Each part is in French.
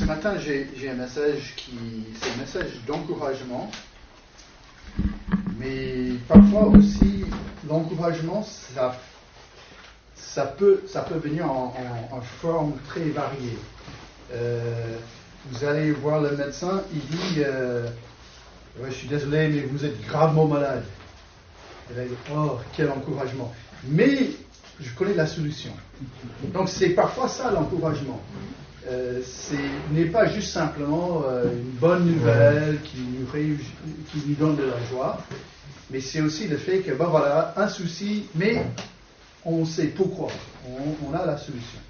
matin, j'ai un message c'est un message d'encouragement, mais parfois aussi, l'encouragement, ça peut venir en forme très variée. Vous allez voir le médecin, il dit ouais, je suis désolé, mais vous êtes gravement malade. Et là, il dit, oh, quel encouragement. Mais je connais la solution. Donc c'est parfois ça l'encouragement. Ce n'est pas juste simplement une bonne nouvelle qui nous donne de la joie, mais c'est aussi le fait que, ben voilà, un souci, mais on sait pourquoi, on a la solution.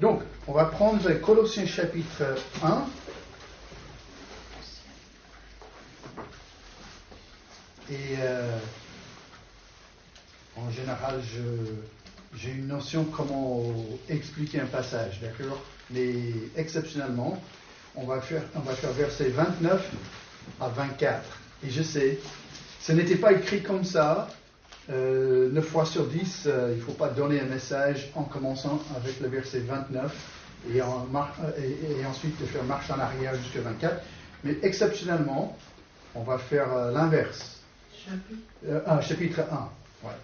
Donc, on va prendre Colossiens chapitre 1. Et en général, j'ai une notion comment expliquer un passage, d'accord? Mais exceptionnellement, on va faire versets 29 à 24. Et je sais, ce n'était pas écrit comme ça. 9 fois sur 10, il ne faut pas donner un message en commençant avec le verset 29 et ensuite de faire marche en arrière jusqu'à 24. Mais exceptionnellement, on va faire l'inverse. Chapitre 1. Ouais.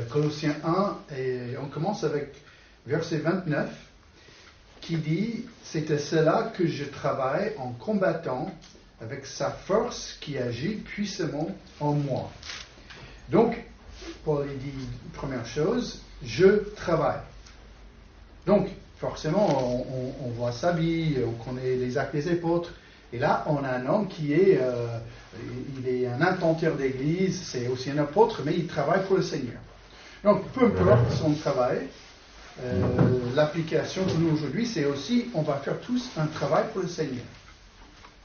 Colossiens 1, et on commence avec verset 29, qui dit « C'est à cela que je travaille en combattant avec sa force qui agit puissamment en moi. » Donc, Paul dit, première chose, je travaille. Donc, forcément, on voit sa vie, on connaît les actes des apôtres, et là, on a un homme qui est, il est un intenteur d'église, c'est aussi un apôtre, mais il travaille pour le Seigneur. Donc, peu importe son travail, l'application pour nous aujourd'hui, c'est aussi, on va faire tous un travail pour le Seigneur.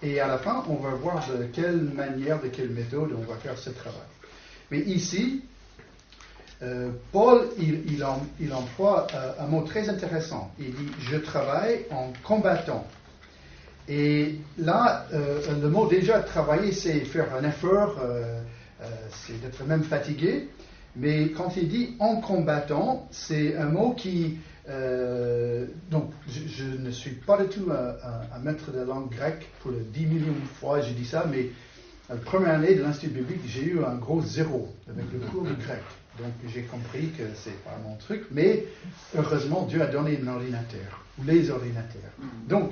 Et à la fin, on va voir de quelle manière, de quelle méthode on va faire ce travail. Mais ici, Paul, il emploie un mot très intéressant. Il dit « je travaille en combattant ». Et là, le mot déjà travailler, c'est faire un effort, c'est d'être même fatigué. Mais quand il dit en combattant, c'est un mot qui... donc, je ne suis pas du tout un maître de langue grecque. Pour le 10 millions de fois, j'ai dit ça, mais la première année de l'Institut biblique, j'ai eu un gros 0 avec le cours de grec. Donc, j'ai compris que c'est pas mon truc. Mais, heureusement, Dieu a donné un ordinateur, ou les ordinateurs. Donc,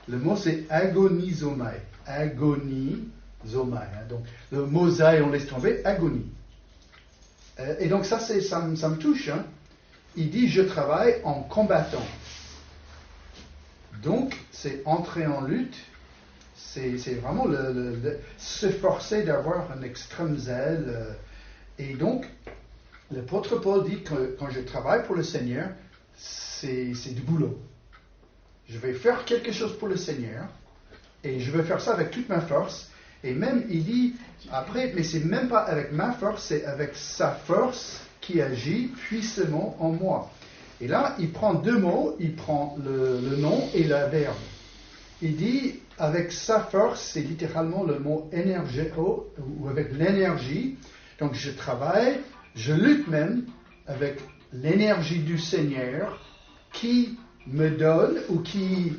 le mot, c'est agonizomai. Agonizomai. Hein. Donc, le mot zai, on laisse tomber, agonie. Et donc, ça me touche. Hein. Il dit, je travaille en combattant. Donc, c'est entrer en lutte. C'est vraiment s'efforcer d'avoir un extrême zèle. Et donc, l'apôtre Paul dit que quand je travaille pour le Seigneur, c'est du boulot. Je vais faire quelque chose pour le Seigneur, et je vais faire ça avec toute ma force. Et même, il dit, après, mais c'est même pas avec ma force, c'est avec sa force qui agit puissamment en moi. Et là, il prend deux mots, il prend le nom et le verbe. Il dit, avec sa force, c'est littéralement le mot énergéo, ou avec l'énergie. Donc, je travaille, je lutte même avec l'énergie du Seigneur qui me donne ou qui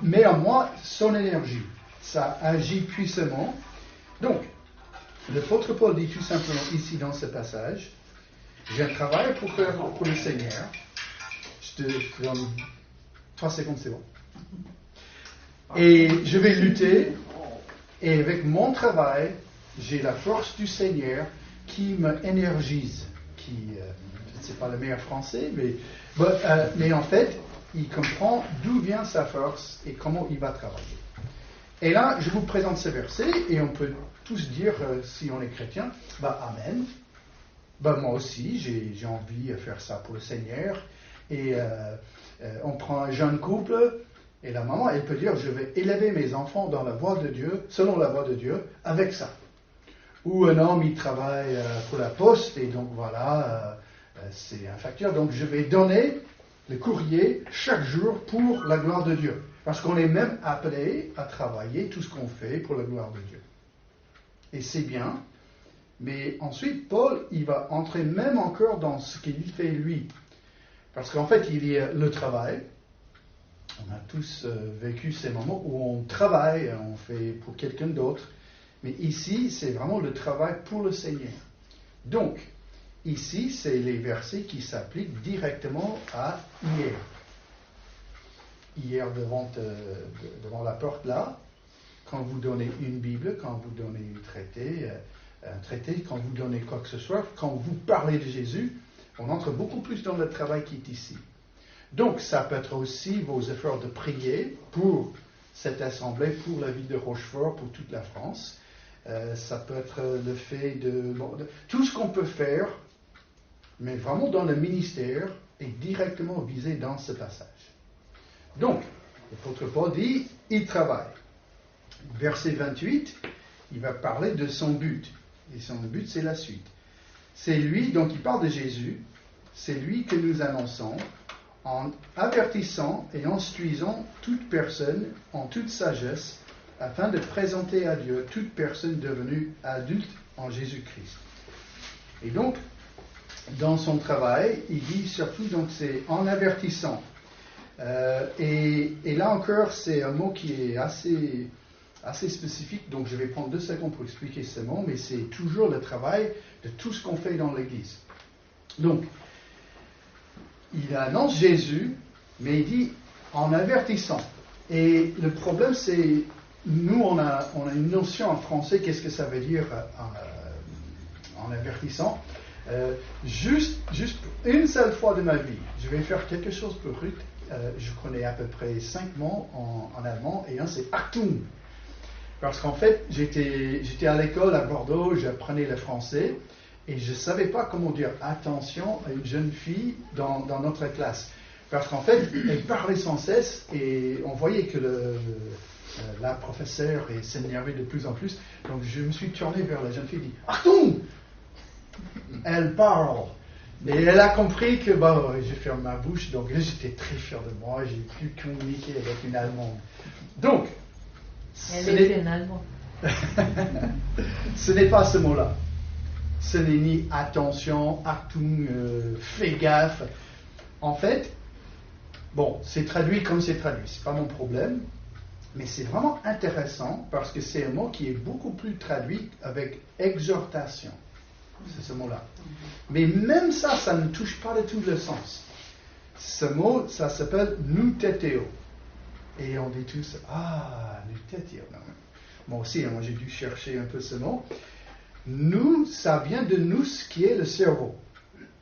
met en moi son énergie. Ça agit puissamment. Donc, l'apôtre Paul dit tout simplement ici dans ce passage, j'ai un travail pour faire pour le Seigneur. Je te donne 3 secondes, c'est bon. Et je vais lutter, et avec mon travail, j'ai la force du Seigneur qui me énergise. Je ne sais pas le meilleur français, mais en fait, il comprend d'où vient sa force et comment il va travailler. Et là, je vous présente ce verset, et on peut tous dire, si on est chrétien, Amen. Moi aussi, j'ai envie de faire ça pour le Seigneur. Et on prend un jeune couple, et la maman, elle peut dire, je vais élever mes enfants dans la voie de Dieu, selon la voie de Dieu, avec ça. Ou un homme, il travaille pour la poste, et donc voilà, c'est un facteur. Donc je vais donner le courrier chaque jour pour la gloire de Dieu. Parce qu'on est même appelé à travailler tout ce qu'on fait pour la gloire de Dieu. Et c'est bien. Mais ensuite, Paul, il va entrer même encore dans ce qu'il fait lui. Parce qu'en fait, il y a le travail. On a tous vécu ces moments où on travaille, on fait pour quelqu'un d'autre. Mais ici, c'est vraiment le travail pour le Seigneur. Donc, ici, c'est les versets qui s'appliquent directement à hier. Hier, devant la porte là, quand vous donnez une Bible, quand vous donnez un traité, quand vous donnez quoi que ce soit, quand vous parlez de Jésus, on entre beaucoup plus dans le travail qui est ici. Donc, ça peut être aussi vos efforts de prier pour cette assemblée, pour la ville de Rochefort, pour toute la France. Ça peut être le fait de tout ce qu'on peut faire, mais vraiment dans le ministère et directement visé dans ce passage. Donc, l'apôtre Paul dit, il travaille. Verset 28, il va parler de son but. Et son but, c'est la suite. C'est lui, donc il parle de Jésus, c'est lui que nous annonçons en avertissant et instruisant toute personne en toute sagesse, afin de présenter à Dieu toute personne devenue adulte en Jésus-Christ. Et donc, dans son travail, il dit surtout, donc c'est en avertissant. Et là encore, c'est un mot qui est assez spécifique, donc je vais prendre 2 secondes pour expliquer ce mot, mais c'est toujours le travail de tout ce qu'on fait dans l'Église. Donc, il annonce Jésus, mais il dit en avertissant. Et le problème, c'est, nous, on a une notion en français, qu'est-ce que ça veut dire en avertissant. Juste une seule fois de ma vie, je vais faire quelque chose pour Ruth. Je connais à peu près 5 mots en allemand, et un c'est Achtung. Parce qu'en fait, j'étais à l'école à Bordeaux, j'apprenais le français, et je ne savais pas comment dire attention à une jeune fille dans notre classe. Parce qu'en fait, elle parlait sans cesse, et on voyait que la professeure s'énervait de plus en plus. Donc je me suis tourné vers la jeune fille et dit « Achtung !» Elle parle. Et elle a compris que j'ai fermé ma bouche, donc là j'étais très fier de moi, j'ai pu communiquer avec une Allemande. Donc, elle est une Allemande. Ce n'est pas ce mot-là. Ce n'est ni attention, Achtung, fais gaffe. En fait, c'est traduit comme c'est traduit, c'est pas mon problème, mais c'est vraiment intéressant parce que c'est un mot qui est beaucoup plus traduit avec exhortation. C'est ce mot-là. Mais même ça ne touche pas du tout le sens. Ce mot, ça s'appelle nouteteo. Et on dit tous, nouteteo. Moi aussi, moi j'ai dû chercher un peu ce mot. Nous, ça vient de nous, qui est le cerveau.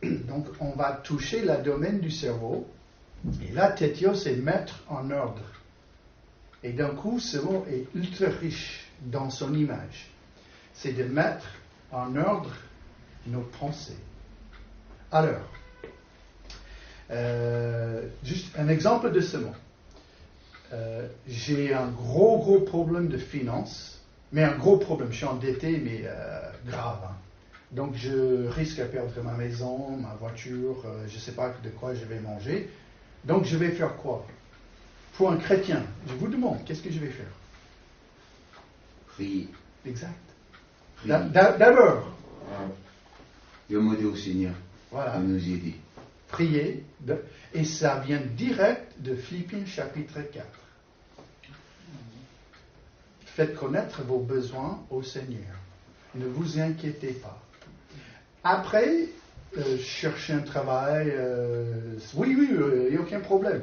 Donc on va toucher le domaine du cerveau. Et là, teteo, c'est mettre en ordre. Et d'un coup, ce mot est ultra riche dans son image. C'est de mettre en ordre nos pensées. Alors, juste un exemple de ce mot. J'ai un gros problème de finances, mais un gros problème. Je suis endetté, mais grave. Hein. Donc, je risque de perdre ma maison, ma voiture, je ne sais pas de quoi je vais manger. Donc, je vais faire quoi? Pour un chrétien, je vous demande, qu'est-ce que je vais faire? Prier. Exact. Prier. D'abord. Demander au Seigneur Voilà. de nous aider. Prier. Et ça vient direct de Philippiens chapitre 4. Faites connaître vos besoins au Seigneur. Ne vous inquiétez pas. Après, chercher un travail, oui, il n'y a aucun problème.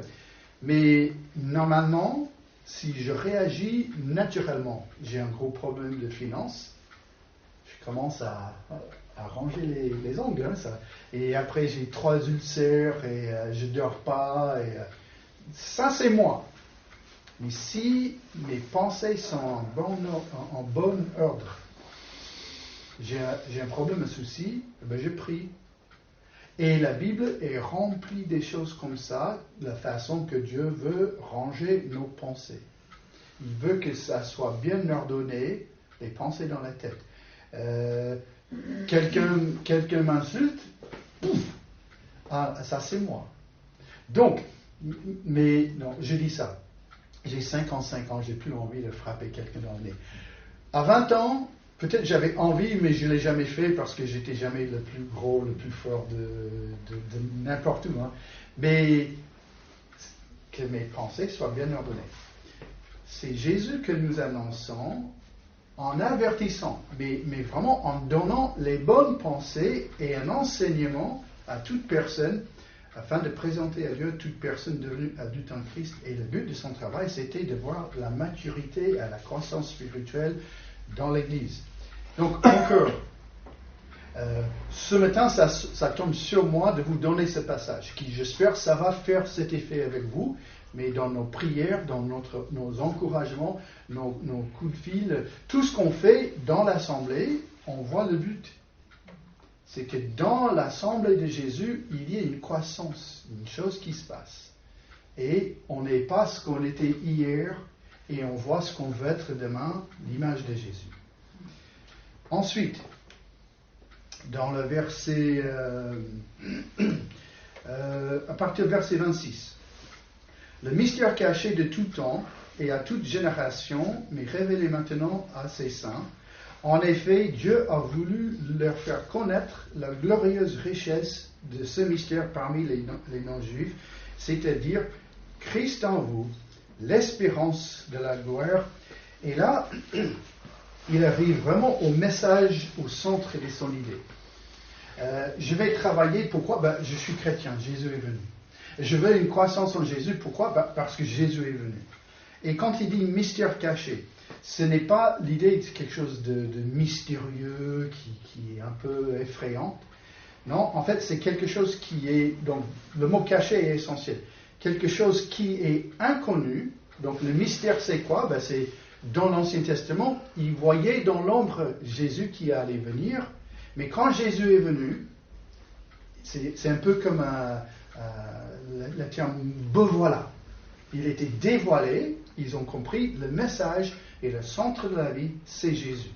Mais normalement, si je réagis naturellement, j'ai un gros problème de finances, je commence à ranger les ongles. Hein, ça. Et après, j'ai 3 ulcères et je ne dors pas. Ça, c'est moi. Mais si mes pensées sont en bon ordre, j'ai un problème, un souci, je prie. Et la Bible est remplie des choses comme ça, de la façon que Dieu veut ranger nos pensées. Il veut que ça soit bien ordonné, les pensées dans la tête. Quelqu'un m'insulte, ça c'est moi. Donc, mais non, je dis ça. J'ai 55 ans, j'ai plus envie de frapper quelqu'un dans le nez. À 20 ans, peut-être j'avais envie, mais je ne l'ai jamais fait parce que j'étais jamais le plus gros, le plus fort de n'importe où. Hein. Mais que mes pensées soient bien ordonnées. C'est Jésus que nous annonçons en avertissant, mais vraiment en donnant les bonnes pensées et un enseignement à toute personne afin de présenter à Dieu toute personne devenue adulte en Christ. Et le but de son travail, c'était de voir la maturité et la croissance spirituelle dans l'Église. Donc, encore, ce matin, ça tombe sur moi de vous donner ce passage, qui, j'espère, ça va faire cet effet avec vous, mais dans nos prières, dans nos encouragements, nos coups de fil, tout ce qu'on fait dans l'Assemblée, on voit le but. C'est que dans l'Assemblée de Jésus, il y a une croissance, une chose qui se passe. Et on n'est pas ce qu'on était hier, et on voit ce qu'on veut être demain, l'image de Jésus. Ensuite, dans le verset, à partir du verset 26, le mystère caché de tout temps et à toute génération, mais révélé maintenant à ses saints. En effet, Dieu a voulu leur faire connaître la glorieuse richesse de ce mystère parmi les non-juifs, c'est-à-dire Christ en vous, l'espérance de la gloire. Et là, il arrive vraiment au message, au centre de son idée. Je vais travailler, pourquoi? Je suis chrétien, Jésus est venu. Je veux une croissance en Jésus, pourquoi? Parce que Jésus est venu. Et quand il dit mystère caché, ce n'est pas l'idée de quelque chose de mystérieux, qui est un peu effrayant. Non, en fait, c'est quelque chose qui est, donc le mot caché est essentiel. Quelque chose qui est inconnu. Donc le mystère, c'est quoi? C'est dans l'Ancien Testament, ils voyaient dans l'ombre Jésus qui allait venir. Mais quand Jésus est venu, c'est un peu comme le terme « voilà ». Il était dévoilé, ils ont compris le message et le centre de la vie, c'est Jésus.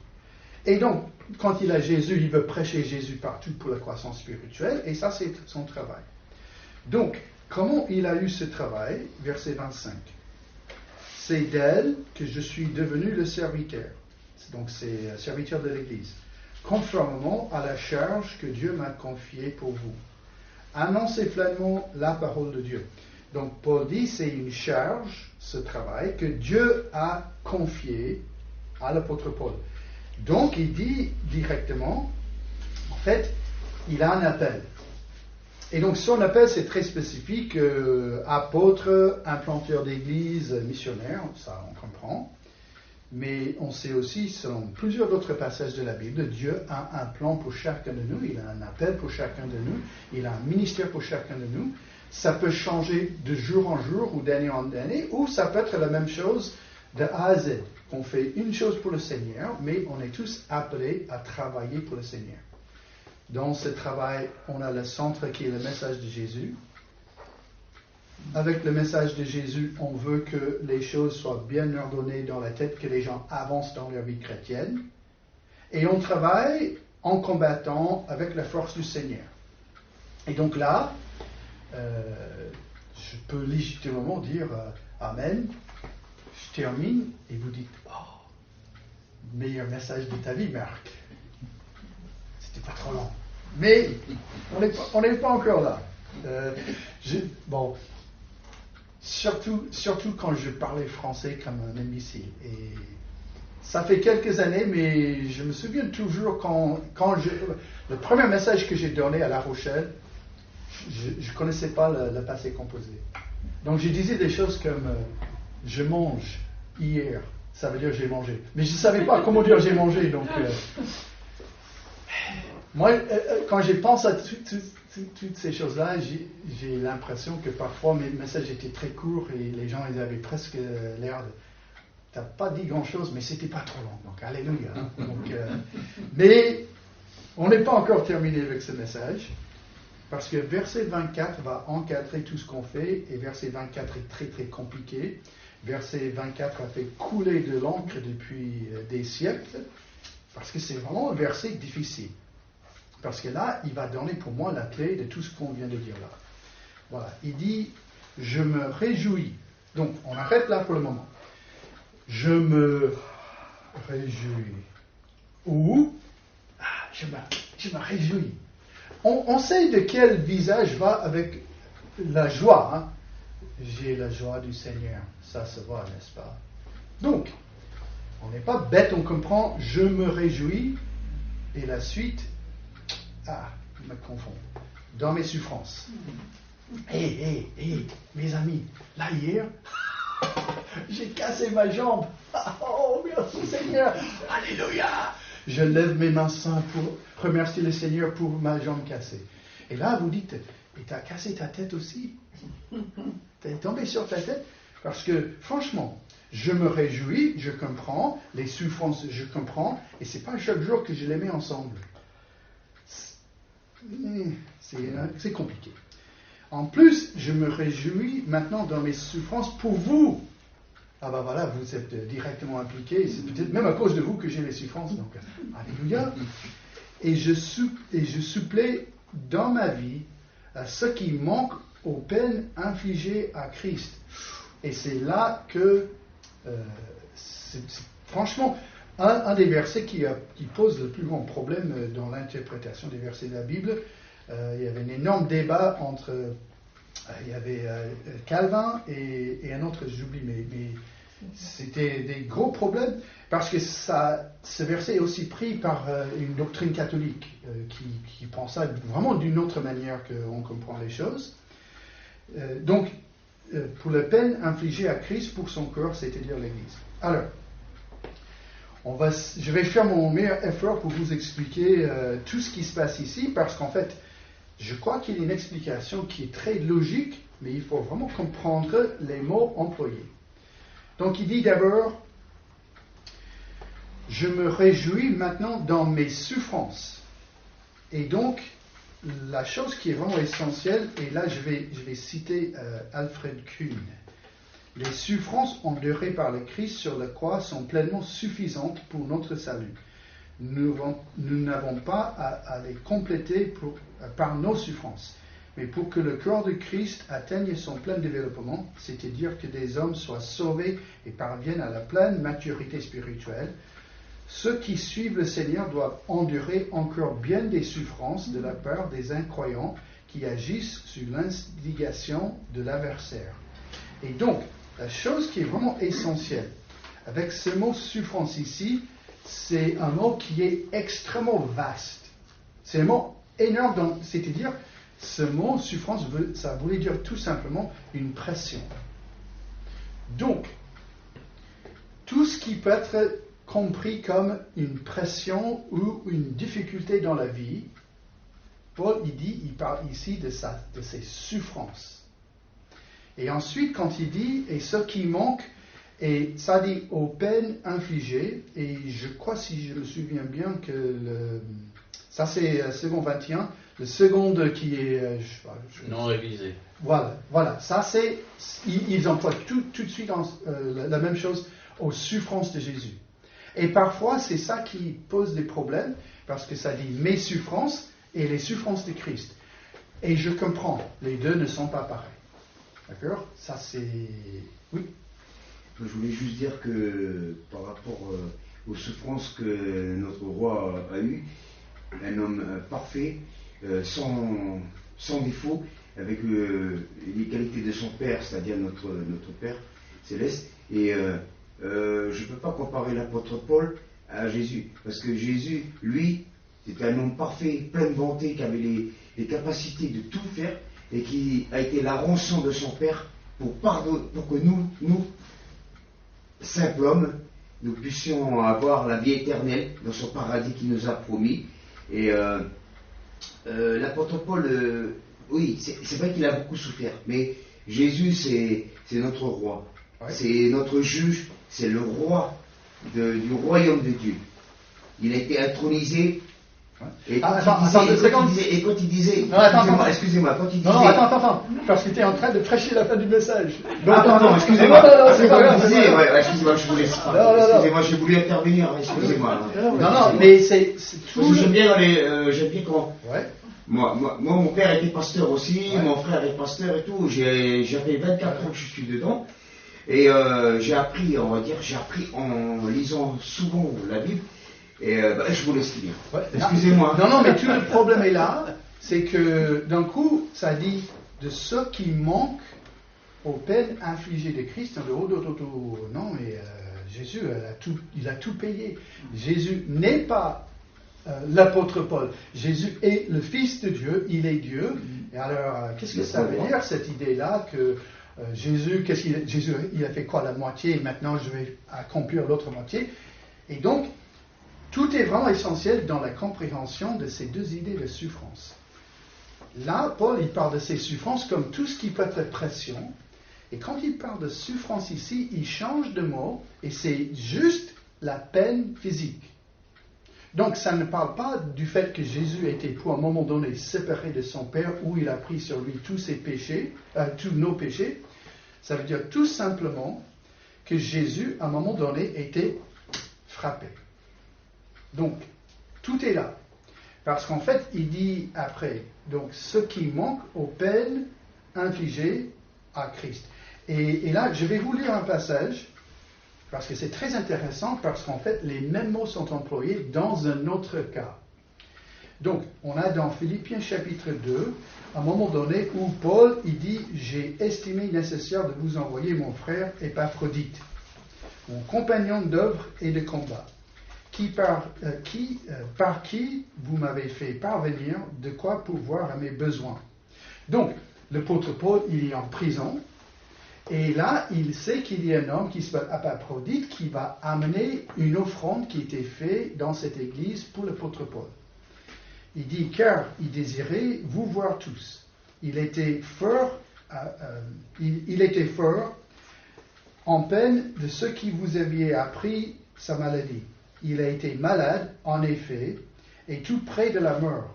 Et donc, quand il a Jésus, il veut prêcher Jésus partout pour la croissance spirituelle, et ça, c'est son travail. Donc, comment il a eu ce travail? Verset 25. C'est d'elle que je suis devenu le serviteur. Donc, c'est serviteur de l'Église. Conformément à la charge que Dieu m'a confiée pour vous. Annoncez pleinement la parole de Dieu. Donc, Paul dit, c'est une charge, ce travail, que Dieu a confié à l'apôtre Paul. Donc, il dit directement, en fait, il a un appel. Et donc, son appel, c'est très spécifique, apôtre, implanteur d'église, missionnaire, ça on comprend. Mais on sait aussi, selon plusieurs autres passages de la Bible, Dieu a un plan pour chacun de nous, il a un appel pour chacun de nous, il a un ministère pour chacun de nous. Ça peut changer de jour en jour ou d'année en année, ou ça peut être la même chose de A à Z. On fait une chose pour le Seigneur, mais on est tous appelés à travailler pour le Seigneur. Dans ce travail, on a le centre qui est le message de Jésus. Avec le message de Jésus, on veut que les choses soient bien ordonnées dans la tête, que les gens avancent dans leur vie chrétienne. Et on travaille en combattant avec la force du Seigneur. Et donc là, je peux légitimement dire Amen. Je termine et vous dites meilleur message de ta vie, Marc. C'était pas trop long. Mais on n'est pas encore là. Surtout quand je parlais français comme un imbécile. Et ça fait quelques années, mais je me souviens toujours le premier message que j'ai donné à La Rochelle, je ne connaissais pas le passé composé. Donc je disais des choses comme je mange hier, ça veut dire j'ai mangé. Mais je ne savais pas comment dire j'ai mangé. Donc moi, quand je pense à toutes ces choses-là, j'ai l'impression que parfois mes messages étaient très courts et les gens ils avaient presque l'air de t'as pas dit grand-chose, mais c'était pas trop long. Donc alléluia. Donc, mais on n'est pas encore terminé avec ce message. Parce que verset 24 va encadrer tout ce qu'on fait, et verset 24 est très très compliqué. Verset 24 a fait couler de l'encre depuis des siècles, parce que c'est vraiment un verset difficile. Parce que là, il va donner pour moi la clé de tout ce qu'on vient de dire là. Voilà, il dit, je me réjouis. Donc, on arrête là pour le moment. Je me réjouis. Ou, je me réjouis. On sait de quel visage va avec la joie. j'ai la joie du Seigneur. Ça se voit, n'est-ce pas? Donc, on n'est pas bête, on comprend, je me réjouis, et la suite, je me confonds, dans mes souffrances. Hé, mes amis, là hier, j'ai cassé ma jambe. Oh, merci Seigneur, alléluia. Je lève mes mains saintes pour remercier le Seigneur pour ma jambe cassée. Et là, vous dites, et tu as cassé ta tête aussi? Tu es tombé sur ta tête? Parce que, franchement, je me réjouis, je comprends, les souffrances, je comprends, et c'est pas chaque jour que je les mets ensemble. C'est compliqué. En plus, je me réjouis maintenant dans mes souffrances pour vous. Ah ben voilà, vous êtes directement impliqués, c'est peut-être même à cause de vous que j'ai les souffrances, donc alléluia. Et je supplée dans ma vie à ce qui manque aux peines infligées à Christ. Et c'est là que, c'est franchement, un des versets qui pose le plus grand problème dans l'interprétation des versets de la Bible. Il y avait un énorme débat entre, il y avait Calvin et un autre, j'oublie, mais c'était des gros problèmes parce que ce verset est aussi pris par une doctrine catholique qui prend ça vraiment d'une autre manière qu'on comprend les choses. Donc, pour la peine infligée à Christ pour son corps, c'est-à-dire l'Église. Alors, je vais faire mon meilleur effort pour vous expliquer tout ce qui se passe ici, parce qu'en fait, je crois qu'il y a une explication qui est très logique, mais il faut vraiment comprendre les mots employés. Donc, il dit d'abord, je me réjouis maintenant dans mes souffrances. Et donc, la chose qui est vraiment essentielle, et là je vais citer Alfred Kuhn. Les souffrances endurées par le Christ sur la croix sont pleinement suffisantes pour notre salut. Nous n'avons pas à les compléter par nos souffrances, mais pour que le corps de Christ atteigne son plein développement, c'est-à-dire que des hommes soient sauvés et parviennent à la pleine maturité spirituelle, ceux qui suivent le Seigneur doivent endurer encore bien des souffrances de la part des incroyants qui agissent sous l'instigation de l'adversaire. Et donc, la chose qui est vraiment essentielle avec ce mot souffrance ici, c'est un mot qui est extrêmement vaste. C'est un mot énorme, c'est-à-dire, ce mot souffrance, ça voulait dire tout simplement une pression. Donc, tout ce qui peut être compris comme une pression ou une difficulté dans la vie, Paul, il parle ici de ses souffrances. Et ensuite, quand il dit, et ce qui manque, et ça dit aux peines infligées, et je crois, si je me souviens bien, que ça c'est second 21, le seconde qui est... non révisé. Voilà, ça c'est... Ils emploient tout de suite la même chose aux souffrances de Jésus. Et parfois, c'est ça qui pose des problèmes, parce que ça dit mes souffrances et les souffrances de Christ. Et je comprends, les deux ne sont pas pareils. D'accord? Ça, c'est... Oui. Je voulais juste dire que par rapport aux souffrances que notre roi a eues, un homme parfait, sans défaut, avec les qualités de son Père, c'est-à-dire notre Père céleste, et je ne peux pas comparer l'apôtre Paul à Jésus, parce que Jésus, lui, c'était un homme parfait, plein de bonté, qui avait les capacités de tout faire, et qui a été la rançon de son Père pour que nous, simples hommes, nous puissions avoir la vie éternelle dans son paradis qu'il nous a promis. Et l'apôtre Paul, oui, c'est vrai qu'il a beaucoup souffert, mais Jésus, c'est notre roi, ouais. C'est notre juge, c'est le roi du royaume de Dieu. Il a été intronisé. Et quand il disait, excusez-moi, quand il disait... Non, attends, parce que tu es en train de prêcher la fin du message. Attends, excusez-moi. C'est pas grave. Excusez-moi, excusez-moi, j'ai voulu intervenir, excusez-moi. Non, mais c'est tout... J'aime bien quand... Ouais. Moi, mon père était pasteur aussi, ouais. Mon frère est pasteur et tout, j'avais 24 ans que je suis dedans, et j'ai appris en lisant souvent la Bible. Et je vous laisse dire. Ouais, excusez-moi. Non, mais tout le problème est là, c'est que d'un coup, ça dit de ce qui manque aux peines infligées de Christ. Non, mais Jésus, il a tout payé. Jésus n'est pas l'apôtre Paul. Jésus est le Fils de Dieu, il est Dieu. Et alors, qu'est-ce que ça veut dire, cette idée-là, que Jésus, il a fait quoi, la moitié, et maintenant je vais accomplir l'autre moitié. Et donc, tout est vraiment essentiel dans la compréhension de ces deux idées de souffrance. Là, Paul, il parle de ces souffrances comme tout ce qui peut être pression. Et quand il parle de souffrance ici, il change de mot, et c'est juste la peine physique. Donc, ça ne parle pas du fait que Jésus était pour un moment donné séparé de son Père, où il a pris sur lui tous ses péchés, tous nos péchés. Ça veut dire tout simplement que Jésus, à un moment donné, était frappé. Donc, tout est là. Parce qu'en fait, il dit après, donc, ce qui manque aux peines infligées à Christ. Et là, je vais vous lire un passage, parce que c'est très intéressant, parce qu'en fait, les mêmes mots sont employés dans un autre cas. Donc, on a dans Philippiens chapitre 2, un moment donné où Paul, il dit « J'ai estimé nécessaire de vous envoyer mon frère Épaphrodite, mon compagnon d'œuvre et de combat, par qui vous m'avez fait parvenir de quoi pourvoir à mes besoins. » Donc, l'apôtre Paul, il est en prison, et là, il sait qu'il y a un homme qui s'appelle Épaphrodite qui va amener une offrande qui était faite dans cette église pour l'apôtre Paul. Il dit, car il désirait vous voir tous. Il était fort en peine de ce qui vous aviez appris sa maladie. Il a été malade, en effet, et tout près de la mort.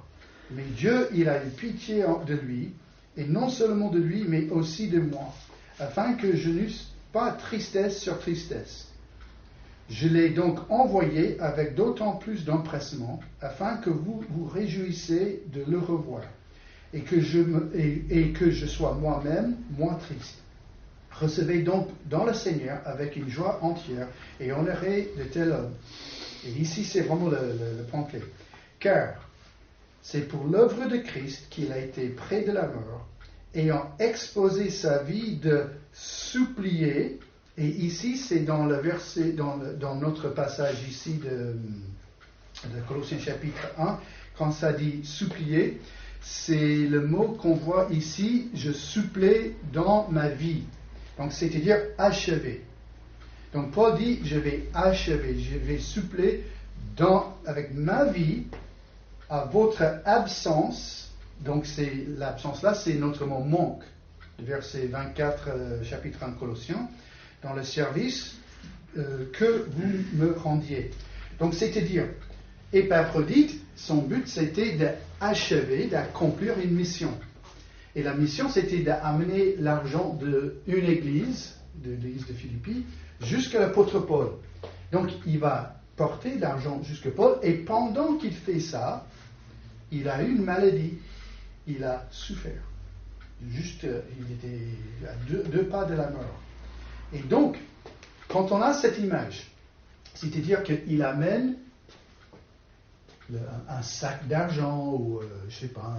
Mais Dieu, il a eu pitié de lui, et non seulement de lui, mais aussi de moi, afin que je n'eusse pas tristesse sur tristesse. Je l'ai donc envoyé avec d'autant plus d'empressement, afin que vous vous réjouissiez de le revoir, et que je sois moi-même moins triste. Recevez donc dans le Seigneur avec une joie entière, et honorez de tel homme. Et ici, c'est vraiment le point clé. Car c'est pour l'œuvre de Christ qu'il a été près de la mort, ayant exposé sa vie de supplier. Et ici, c'est dans le verset, dans notre passage ici de Colossiens chapitre 1, quand ça dit supplier, c'est le mot qu'on voit ici, je supplée dans ma vie. Donc, c'est-à-dire achever. Donc, Paul dit, je vais achever, je vais suppléer avec ma vie à votre absence. Donc, l'absence-là, c'est notre mot manque. Verset 24, chapitre 1 Colossiens. Dans le service que vous me rendiez. Donc, c'est-à-dire, Épaphrodite, son but, c'était d'achever, d'accomplir une mission. Et la mission, c'était d'amener l'argent d'une église, de l'église de Philippi, jusqu'à l'apôtre Paul. Donc, il va porter l'argent jusqu'à Paul, et pendant qu'il fait ça, il a eu une maladie. Il a souffert. Juste, il était à deux pas de la mort. Et donc, quand on a cette image, c'est-à-dire qu'il amène un sac d'argent, ou je sais pas,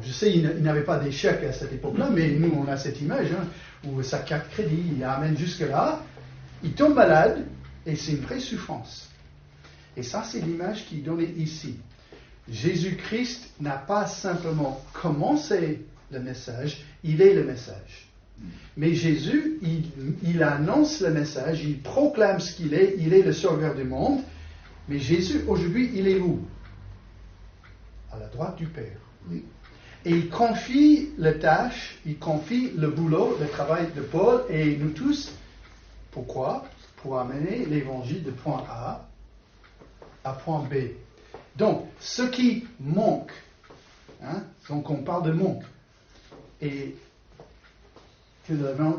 je sais, il n'avait pas des chèques à cette époque-là, mais nous, on a cette image, où sa carte crédit, il amène jusque-là, il tombe malade, et c'est une vraie souffrance. Et ça, c'est l'image qui est donnée ici. Jésus-Christ n'a pas simplement commencé le message, il est le message. Mais Jésus, il annonce le message, il proclame ce qu'il est, il est le sauveur du monde. Mais Jésus, aujourd'hui, il est où? À la droite du Père. Oui. Et il confie la tâche, il confie le boulot, le travail de Paul et nous tous. Pourquoi? Pour amener l'évangile de point A à point B. Donc, ce qui manque, donc on parle de manque, et que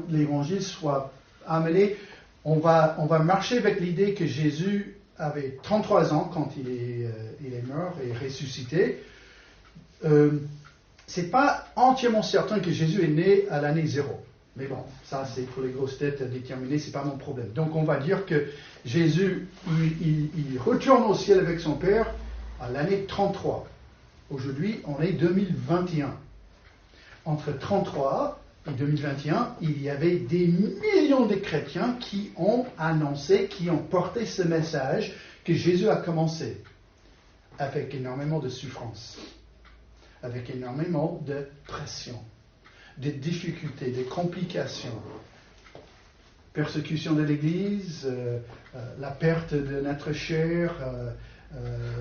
l'évangile soit amené, on va marcher avec l'idée que Jésus avait 33 ans quand il est mort et ressuscité. C'est pas entièrement certain que Jésus est né à l'année 0. Mais bon, ça c'est pour les grosses têtes à déterminer, c'est pas mon problème. Donc on va dire que Jésus, il retourne au ciel avec son Père à l'année 33. Aujourd'hui, on est 2021. Entre 33 en 2021, il y avait des millions de chrétiens qui ont annoncé, qui ont porté ce message que Jésus a commencé avec énormément de souffrance, avec énormément de pression, de difficultés, de complications, persécution de l'Église, la perte de notre chair,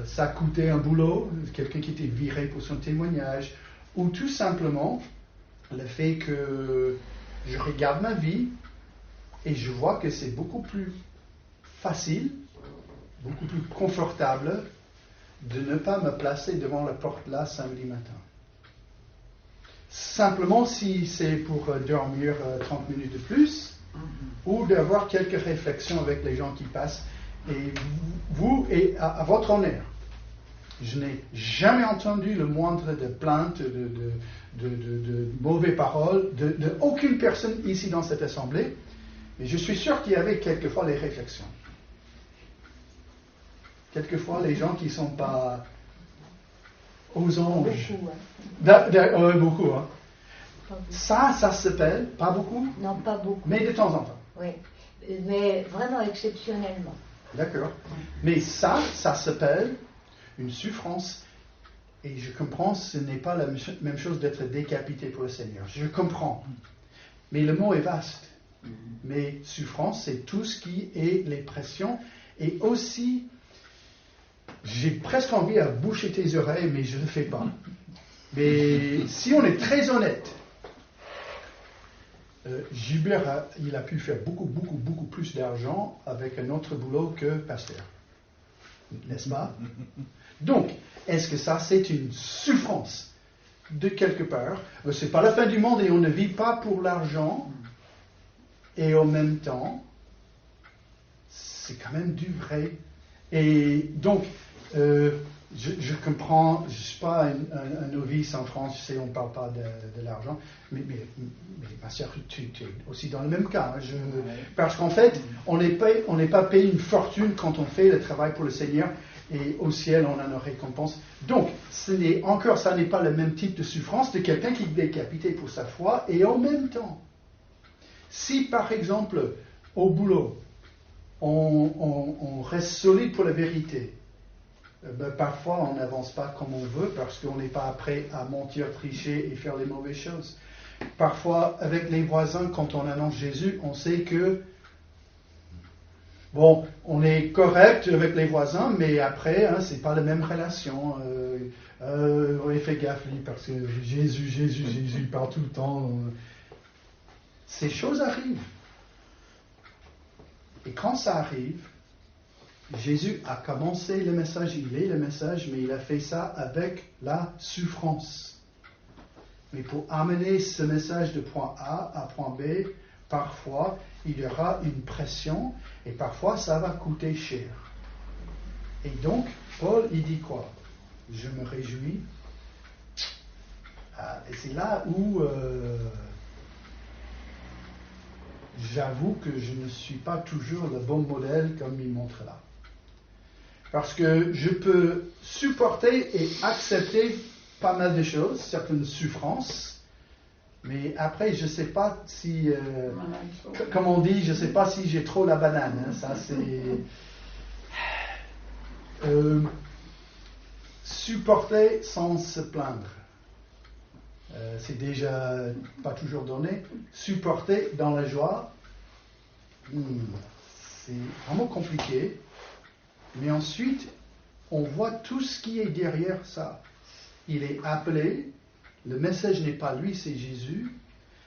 ça coûtait un boulot, quelqu'un qui était viré pour son témoignage, ou tout simplement le fait que je regarde ma vie et je vois que c'est beaucoup plus facile, beaucoup plus confortable de ne pas me placer devant la porte là samedi matin. Simplement si c'est pour dormir 30 minutes de plus, ou d'avoir quelques réflexions avec les gens qui passent. Et vous, et à votre honneur, je n'ai jamais entendu le moindre de plainte, de mauvaises paroles, de aucune personne ici dans cette assemblée, mais je suis sûr qu'il y avait quelquefois les réflexions. Quelquefois les gens qui ne sont pas aux anges. Beaucoup, hein. Beaucoup, hein. Ça s'appelle, pas beaucoup? Non, pas beaucoup. Mais de temps en temps. Oui, mais vraiment exceptionnellement. D'accord. Mais ça s'appelle une souffrance. Et je comprends, ce n'est pas la même chose d'être décapité pour le Seigneur. Je comprends. Mais le mot est vaste. Mais souffrance, c'est tout ce qui est les pressions. Et aussi, j'ai presque envie à boucher tes oreilles, mais je ne le fais pas. Mais si on est très honnête, Gilbert, il a pu faire beaucoup plus d'argent avec un autre boulot que pasteur. N'est-ce pas? Donc, est-ce que ça, c'est une souffrance de quelque part? C'est pas la fin du monde et on ne vit pas pour l'argent. Et en même temps, c'est quand même du vrai. Et donc, je comprends, je ne suis pas un novice en France, je sais, on ne parle pas de l'argent, mais ma soeur, tu es aussi dans le même cas. Parce qu'en fait, on n'est pas payé une fortune quand on fait le travail pour le Seigneur, et au ciel, on a nos récompenses. Donc, ça n'est pas le même type de souffrance de quelqu'un qui est décapité pour sa foi, et en même temps, si par exemple, au boulot, on reste solide pour la vérité, parfois on n'avance pas comme on veut parce qu'on n'est pas prêt à mentir, tricher et faire les mauvaises choses. Parfois, avec les voisins, quand on annonce Jésus, on sait que, bon, on est correct avec les voisins, mais après, c'est pas la même relation. On fait gaffe, lui, parce que Jésus parle tout le temps. Ces choses arrivent. Et quand ça arrive, Jésus a commencé le message, il est le message, mais il a fait ça avec la souffrance. Mais pour amener ce message de point A à point B, parfois il y aura une pression et parfois ça va coûter cher. Et donc, Paul, il dit quoi? Je me réjouis. Et c'est là où j'avoue que je ne suis pas toujours le bon modèle comme il montre là. Parce que je peux supporter et accepter pas mal de choses, certaines souffrances, mais après, je ne sais pas si, comme on dit, je ne sais pas si j'ai trop la banane. Ça, c'est... supporter sans se plaindre. C'est déjà pas toujours donné. Supporter dans la joie, c'est vraiment compliqué. Mais ensuite, on voit tout ce qui est derrière ça. Il est appelé, le message n'est pas lui, c'est Jésus.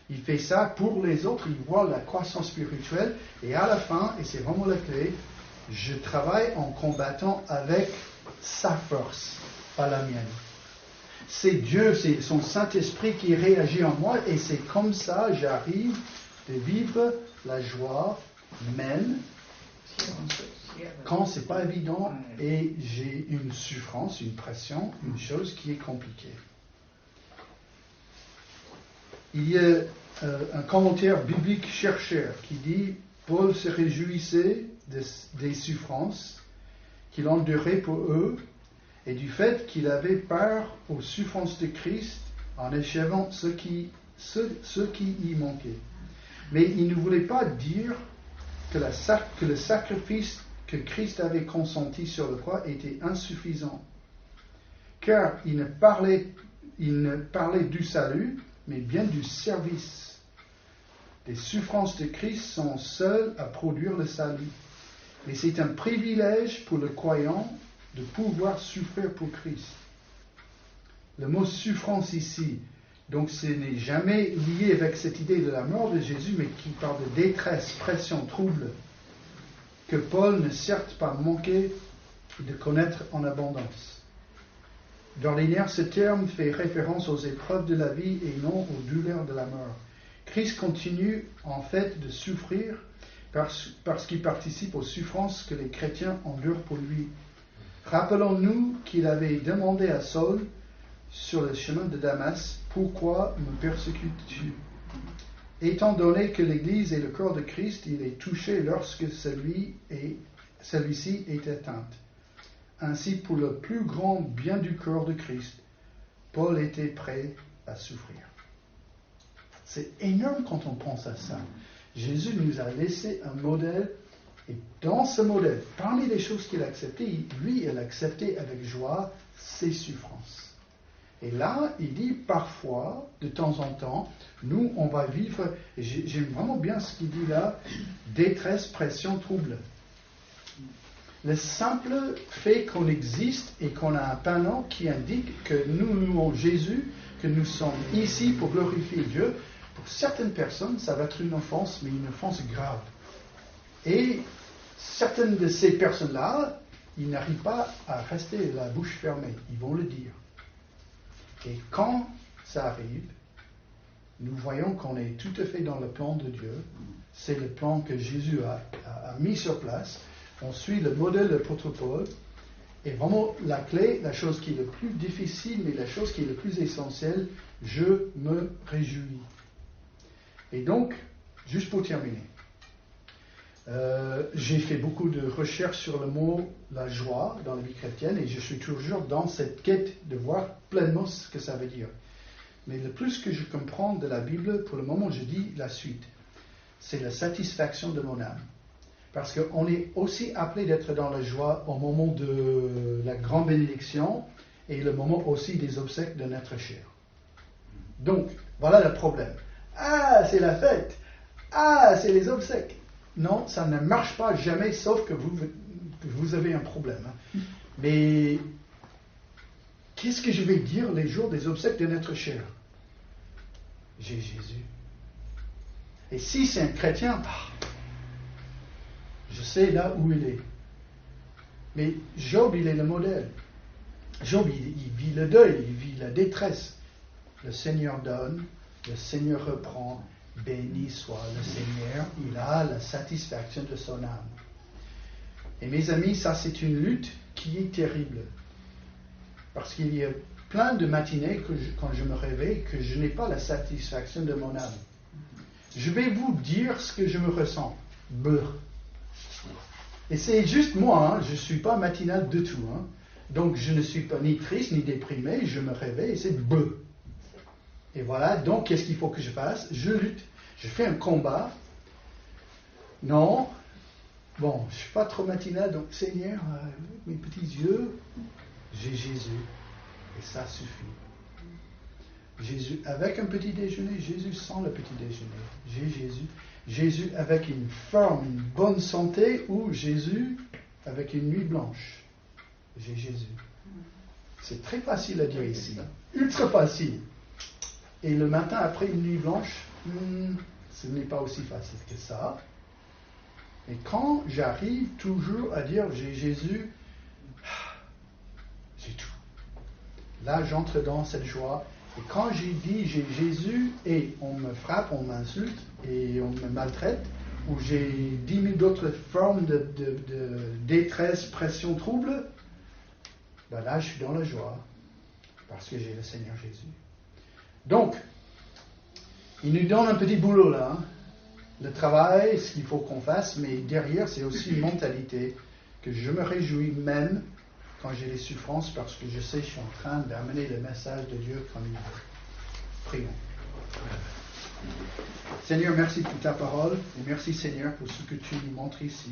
Il fait ça pour les autres, il voit la croissance spirituelle. Et à la fin, et c'est vraiment la clé, je travaille en combattant avec sa force, pas la mienne. C'est Dieu, c'est son Saint-Esprit qui réagit en moi, et c'est comme ça j'arrive de vivre la joie même quand c'est pas évident et j'ai une souffrance, une pression, une chose qui est compliquée. Il y a un commentaire biblique chercheur qui dit Paul se réjouissait des souffrances qu'il endurait pour eux et du fait qu'il avait part aux souffrances de Christ en achevant ce qui ce qui y manquait. Mais il ne voulait pas dire que le sacrifice que Christ avait consenti sur la croix était insuffisant. Car il ne parlait du salut, mais bien du service. Les souffrances de Christ sont seules à produire le salut. Mais c'est un privilège pour le croyant de pouvoir souffrir pour Christ. Le mot souffrance ici, donc ce n'est jamais lié avec cette idée de la mort de Jésus, mais qui parle de détresse, pression, trouble, que Paul ne certes pas manqué de connaître en abondance. D'ordinaire, ce terme fait référence aux épreuves de la vie et non aux douleurs de la mort. Christ continue en fait de souffrir parce qu'il participe aux souffrances que les chrétiens endurent pour lui. Rappelons-nous qu'il avait demandé à Saul sur le chemin de Damas, « Pourquoi me persécutes-tu » Étant donné que l'Église est le corps de Christ, il est touché lorsque celui-ci est atteinte. Ainsi, pour le plus grand bien du corps de Christ, Paul était prêt à souffrir. C'est énorme quand on pense à ça. Jésus nous a laissé un modèle, et dans ce modèle, parmi les choses qu'il a acceptées, lui, il a accepté avec joie ses souffrances. Et là, il dit parfois, de temps en temps, nous, on va vivre, et j'aime vraiment bien ce qu'il dit là, détresse, pression, trouble. Le simple fait qu'on existe et qu'on a un panneau qui indique que nous louons Jésus, que nous sommes ici pour glorifier Dieu, pour certaines personnes, ça va être une offense, mais une offense grave. Et certaines de ces personnes-là, ils n'arrivent pas à rester la bouche fermée, ils vont le dire. Et quand ça arrive, nous voyons qu'on est tout à fait dans le plan de Dieu. C'est le plan que Jésus a mis sur place. On suit le modèle de l'apôtre Paul. Et vraiment, la clé, la chose qui est le plus difficile, mais la chose qui est le plus essentielle, je me réjouis. Et donc, juste pour terminer, j'ai fait beaucoup de recherches sur le mot la joie dans la vie chrétienne et je suis toujours dans cette quête de voir pleinement ce que ça veut dire. Mais le plus que je comprends de la Bible, pour le moment, je dis la suite. C'est la satisfaction de mon âme. Parce qu'on est aussi appelé d'être dans la joie au moment de la grande bénédiction et le moment aussi des obsèques de notre chair. Donc, voilà le problème. Ah, c'est la fête. Ah, c'est les obsèques. Non, ça ne marche pas jamais, sauf que vous avez un problème. Hein. Mais qu'est-ce que je vais dire les jours des obsèques de notre chair? J'ai Jésus. Et si c'est un chrétien, je sais là où il est. Mais Job, il est le modèle. Job, il vit le deuil, il vit la détresse. Le Seigneur donne, le Seigneur reprend. Béni soit le Seigneur, il a la satisfaction de son âme. Et mes amis, ça c'est une lutte qui est terrible. Parce qu'il y a plein de matinées quand je me réveille que je n'ai pas la satisfaction de mon âme. Je vais vous dire ce que je me ressens. Beurre. Et c'est juste moi, hein, je ne suis pas matinal du tout. Hein. Donc je ne suis pas ni triste ni déprimé, je me réveille et c'est beurre. Et voilà, donc qu'est-ce qu'il faut que je fasse? Je lutte. Je fais un combat. Non. Bon, je ne suis pas trop matinal, donc Seigneur, mes petits yeux, j'ai Jésus. Et ça suffit. Jésus avec un petit déjeuner, Jésus sans le petit déjeuner. J'ai Jésus. Jésus avec une forme, une bonne santé, ou Jésus avec une nuit blanche. J'ai Jésus. C'est très facile à dire ici. Ultra facile. Et le matin, après une nuit blanche, ce n'est pas aussi facile que ça. Et quand j'arrive toujours à dire j'ai Jésus, j'ai tout. Là, j'entre dans cette joie. Et quand j'ai dit j'ai Jésus et on me frappe, on m'insulte et on me maltraite, ou j'ai 10 000 d'autres formes de détresse, pression, trouble, ben là, je suis dans la joie parce que j'ai le Seigneur Jésus. Donc, il nous donne un petit boulot là. Hein. Le travail, ce qu'il faut qu'on fasse, mais derrière, c'est aussi une mentalité que je me réjouis même quand j'ai des souffrances parce que je sais que je suis en train d'amener le message de Dieu comme il veut. Prions. Seigneur, merci pour ta parole et merci Seigneur pour ce que tu nous montres ici.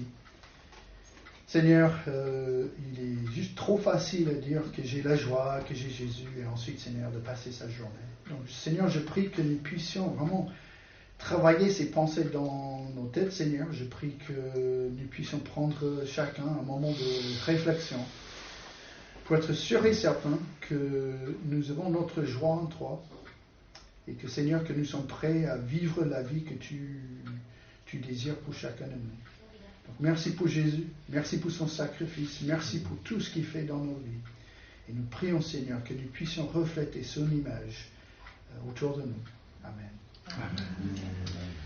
Seigneur, il est juste trop facile à dire que j'ai la joie, que j'ai Jésus et ensuite Seigneur de passer sa journée. Donc Seigneur, je prie que nous puissions vraiment travailler ces pensées dans nos têtes, Seigneur. Je prie que nous puissions prendre chacun un moment de réflexion pour être sûr et certain que nous avons notre joie en toi et que, Seigneur, que nous sommes prêts à vivre la vie que tu désires pour chacun de nous. Donc, merci pour Jésus, merci pour son sacrifice, merci pour tout ce qu'il fait dans nos vies. Et nous prions, Seigneur, que nous puissions refléter son image autour de nous. Amen. Amen.